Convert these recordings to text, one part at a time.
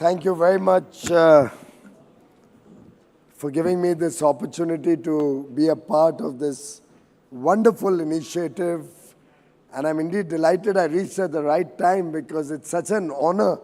Thank you very much for giving me this opportunity to be a part of this wonderful initiative. And I'm indeed delighted I reached at the right time because it's such an honor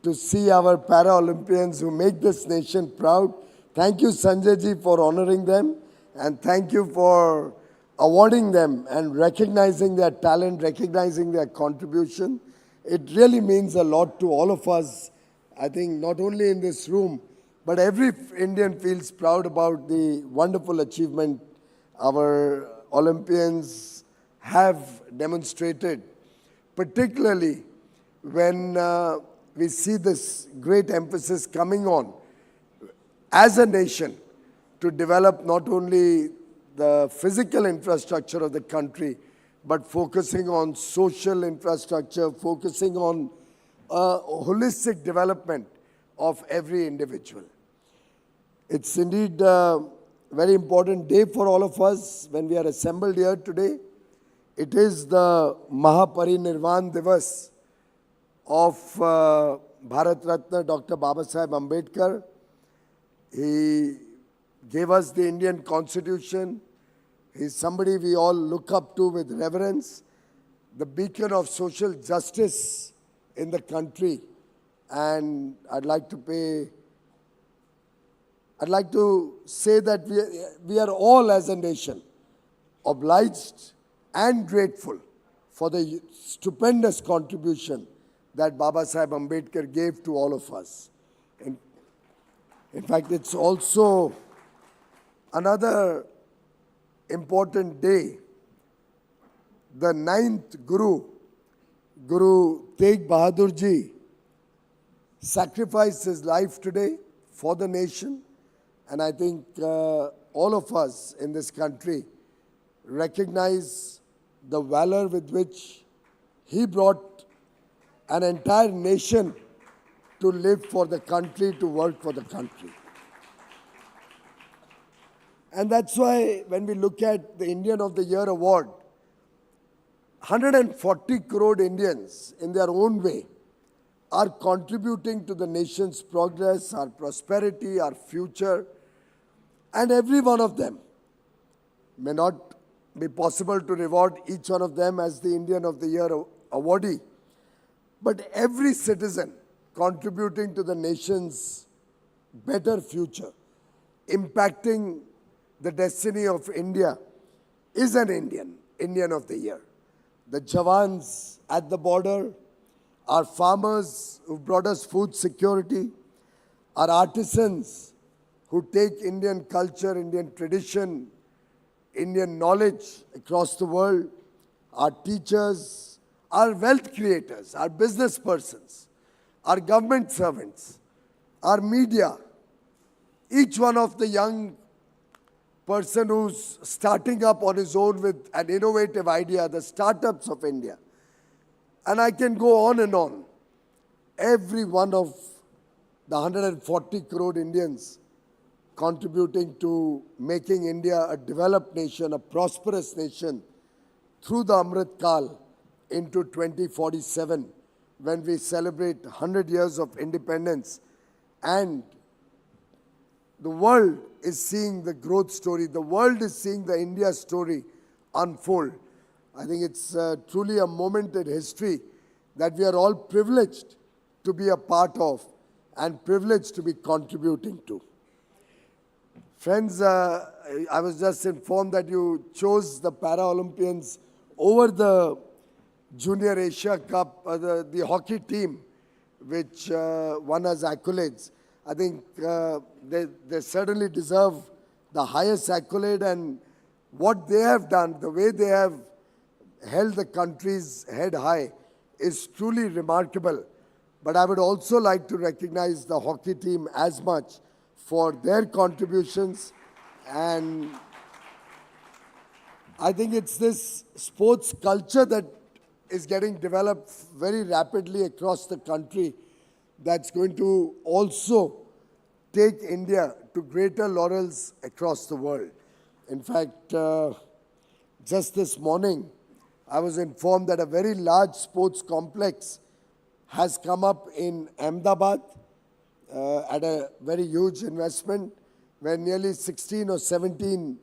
to see our Paralympians who make this nation proud. Thank you, Sanjay ji, for honoring them. And thank you for awarding them and recognizing their talent, recognizing their contribution. It really means a lot to all of us. I think not only in this room, but every Indian feels proud about the wonderful achievement our Olympians have demonstrated, particularly when we see this great emphasis coming on as a nation to develop not only the physical infrastructure of the country, but focusing on social infrastructure, focusing on holistic development of every individual. It's indeed a very important day for all of us when we are assembled here today. It is the Mahaparinirvan Divas of Bharat Ratna Dr. Babasaheb Ambedkar. He gave us the Indian Constitution. He's somebody we all look up to with reverence, the beacon of social justice in the country. And I'd like to say that we are all as a nation obliged and grateful for the stupendous contribution that Babasaheb Ambedkar gave to all of us. In fact, it's also another important day. The 9th Guru, Guru Tegh Bahadur Ji, sacrificed his life today for the nation. And I think all of us in this country recognize the valor with which he brought an entire nation to live for the country, to work for the country. And that's why when we look at the Indian of the Year award, 140 crore Indians in their own way are contributing to the nation's progress, our prosperity, our future. And every one of them may not be possible to reward each one of them as the Indian of the Year awardee, but every citizen contributing to the nation's better future, impacting the destiny of India, is an Indian of the Year. The Jawans at the border, our farmers who brought us food security, our artisans who take Indian culture, Indian tradition, Indian knowledge across the world, our teachers, our wealth creators, our business persons, our government servants, our media, each one of the young person who's starting up on his own with an innovative idea, the startups of India. And I can go on and on. Every one of the 140 crore Indians contributing to making India a developed nation, a prosperous nation through the Amrit Kal into 2047 when we celebrate 100 years of independence. And the world is seeing the growth story. The world is seeing the India story unfold. I think it's truly a moment in history that we are all privileged to be a part of and privileged to be contributing to. Friends, I was just informed that you chose the Paralympians over the Junior Asia Cup, the hockey team, which won us accolades. I think they certainly deserve the highest accolade, and what they have done, the way they have held the country's head high is truly remarkable. But I would also like to recognize the hockey team as much for their contributions. And I think it's this sports culture that is getting developed very rapidly across the country that's going to also take India to greater laurels across the world. In fact, just this morning, I was informed that a very large sports complex has come up in Ahmedabad, at a very huge investment, where nearly 16 or 17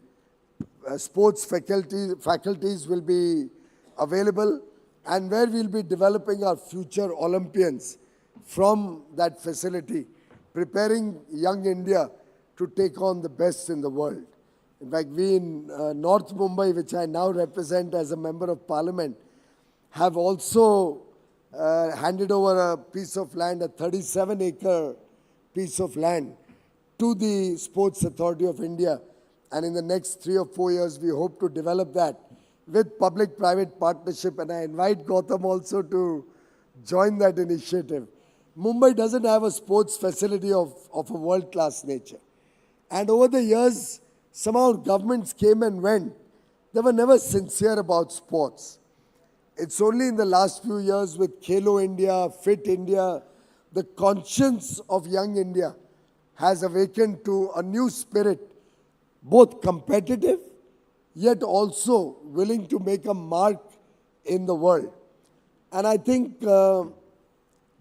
sports faculties will be available, and where we'll be developing our future Olympians from that facility, preparing young India to take on the best in the world. In fact, we in North Mumbai, which I now represent as a Member of Parliament, have also handed over a piece of land, a 37-acre piece of land, to the Sports Authority of India. And in the next 3 or 4 years, we hope to develop that with public-private partnership. And I invite Gautam also to join that initiative. Mumbai doesn't have a sports facility of a world-class nature. And over the years, somehow governments came and went. They were never sincere about sports. It's only in the last few years with Khelo India, Fit India, the conscience of young India has awakened to a new spirit, both competitive, yet also willing to make a mark in the world. And I think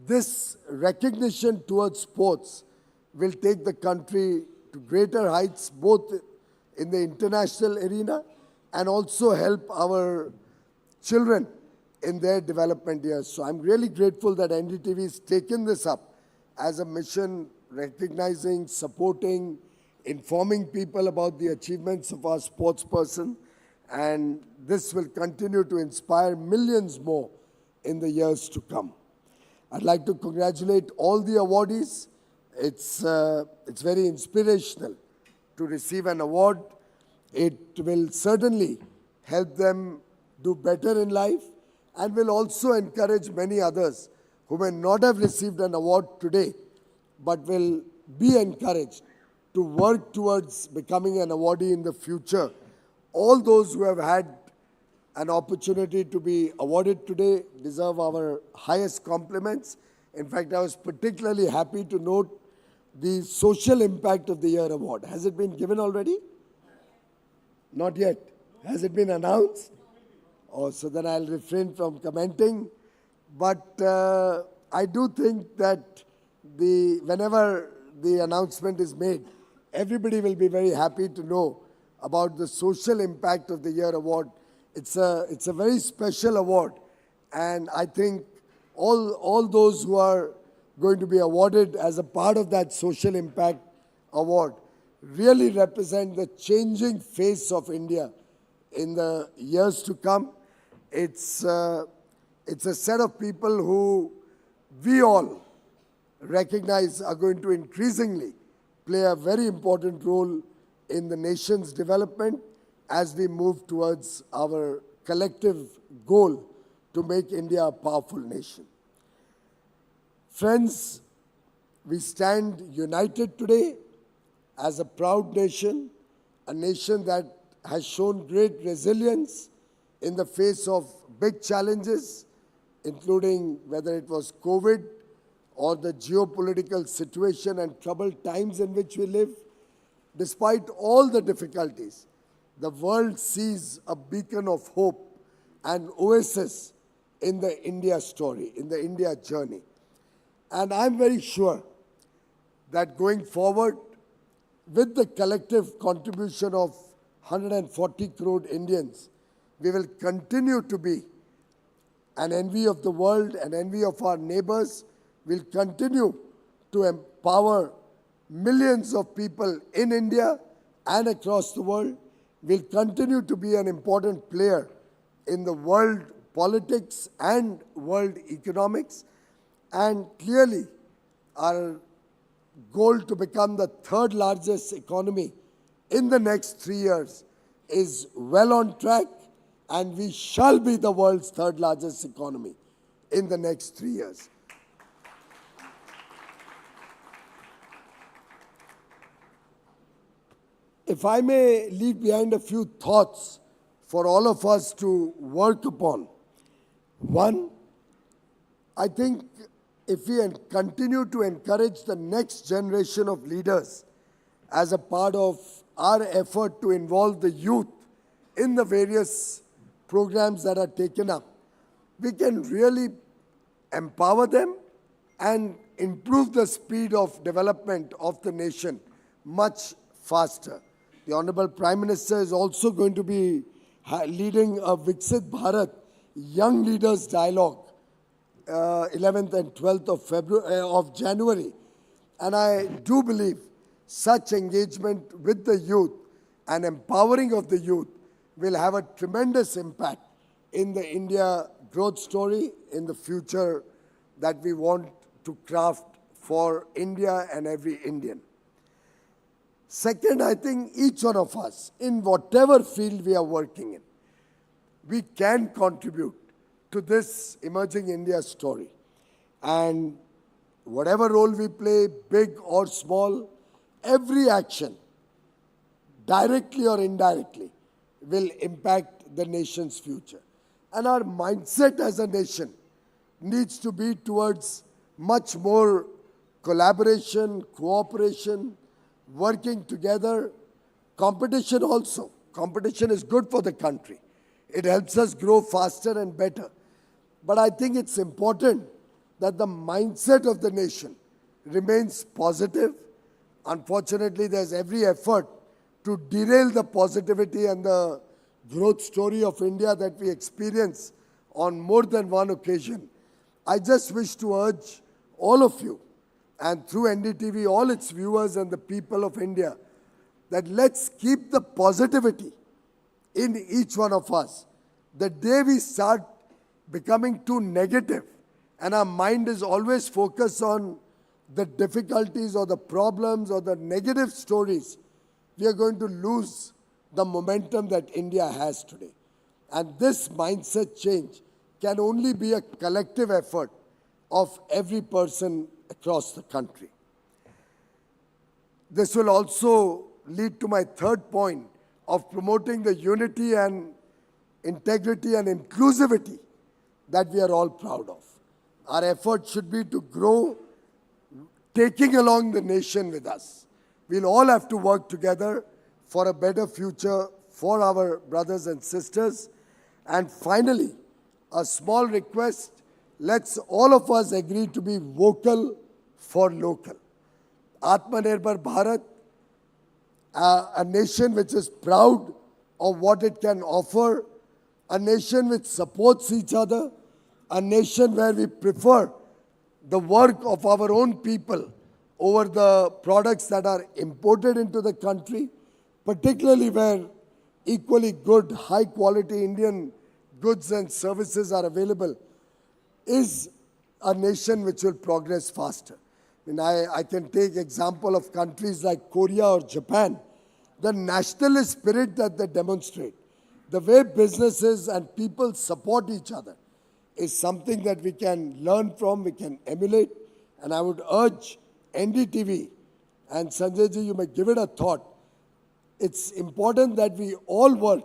this recognition towards sports will take the country to greater heights, both in the international arena and also help our children in their development years. So I'm really grateful that NDTV has taken this up as a mission, recognizing, supporting, informing people about the achievements of our sports person, and this will continue to inspire millions more in the years to come. I'd like to congratulate all the awardees. It's very inspirational to receive an award. It will certainly help them do better in life and will also encourage many others who may not have received an award today, but will be encouraged to work towards becoming an awardee in the future. All those who have had an opportunity to be awarded today deserve our highest compliments. In fact, I was particularly happy to note the Social Impact of the Year award. Has it been given already? Not yet. Has it been announced? Oh, so then I'll refrain from commenting. But I do think that whenever the announcement is made, everybody will be very happy to know about the Social Impact of the Year award. It's a very special award, and I think all those who are going to be awarded as a part of that Social Impact award really represent the changing face of India in the years to come. It's a set of people who we all recognize are going to increasingly play a very important role in the nation's development as we move towards our collective goal to make India a powerful nation. Friends, we stand united today as a proud nation, a nation that has shown great resilience in the face of big challenges, including whether it was COVID or the geopolitical situation and troubled times in which we live. Despite all the difficulties, the world sees a beacon of hope and oasis in the India story, in the India journey. And I'm very sure that going forward, with the collective contribution of 140 crore Indians, we will continue to be an envy of the world, an envy of our neighbors. We'll continue to empower millions of people in India and across the world. We'll continue to be an important player in the world politics and world economics. And clearly, our goal to become the third largest economy in the next 3 years is well on track, and we shall be the world's third largest economy in the next 3 years. If I may leave behind a few thoughts for all of us to work upon. One, I think if we continue to encourage the next generation of leaders as a part of our effort to involve the youth in the various programs that are taken up, we can really empower them and improve the speed of development of the nation much faster. The Honorable Prime Minister is also going to be leading a Viksit Bharat Young Leaders Dialogue 11th and 12th of January. And I do believe such engagement with the youth and empowering of the youth will have a tremendous impact in the India growth story in the future that we want to craft for India and every Indian. Second, I think each one of us, in whatever field we are working in, we can contribute to this emerging India story. And whatever role we play, big or small, every action, directly or indirectly, will impact the nation's future. And our mindset as a nation needs to be towards much more collaboration, cooperation, working together, competition also. Competition is good for the country. It helps us grow faster and better. But I think it's important that the mindset of the nation remains positive. Unfortunately, there's every effort to derail the positivity and the growth story of India that we experience on more than one occasion. I just wish to urge all of you, and through NDTV, all its viewers and the people of India, that let's keep the positivity in each one of us. The day we start becoming too negative and our mind is always focused on the difficulties or the problems or the negative stories, we are going to lose the momentum that India has today. And this mindset change can only be a collective effort of every person across the country. This will also lead to my third point of promoting the unity and integrity and inclusivity that we are all proud of. Our effort should be to grow, taking along the nation with us. We'll all have to work together for a better future for our brothers and sisters. And finally, a small request, let's all of us agree to be vocal for local. Atmanirbhar Bharat, a nation which is proud of what it can offer, a nation which supports each other, a nation where we prefer the work of our own people over the products that are imported into the country, particularly where equally good, high-quality Indian goods and services are available, is a nation which will progress faster. I can take example of countries like Korea or Japan. The nationalist spirit that they demonstrate, the way businesses and people support each other, is something that we can learn from, we can emulate. And I would urge NDTV, and Sanjay ji, you may give it a thought. It's important that we all work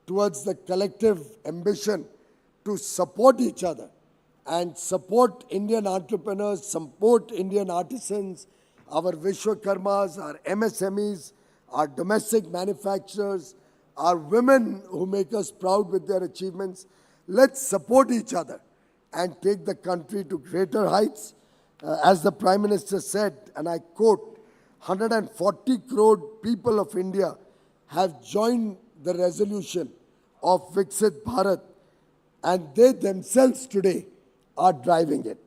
towards the collective ambition to support each other and support Indian entrepreneurs, support Indian artisans, our Vishwakarmas, our MSMEs, our domestic manufacturers, our women who make us proud with their achievements. Let's support each other and take the country to greater heights. As the Prime Minister said, and I quote, 140 crore people of India have joined the resolution of Viksit Bharat, and they themselves today are driving it.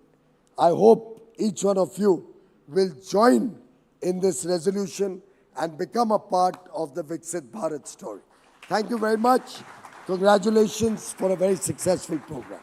I hope each one of you will join in this resolution and become a part of the Viksit Bharat story. Thank you very much. Congratulations for a very successful program.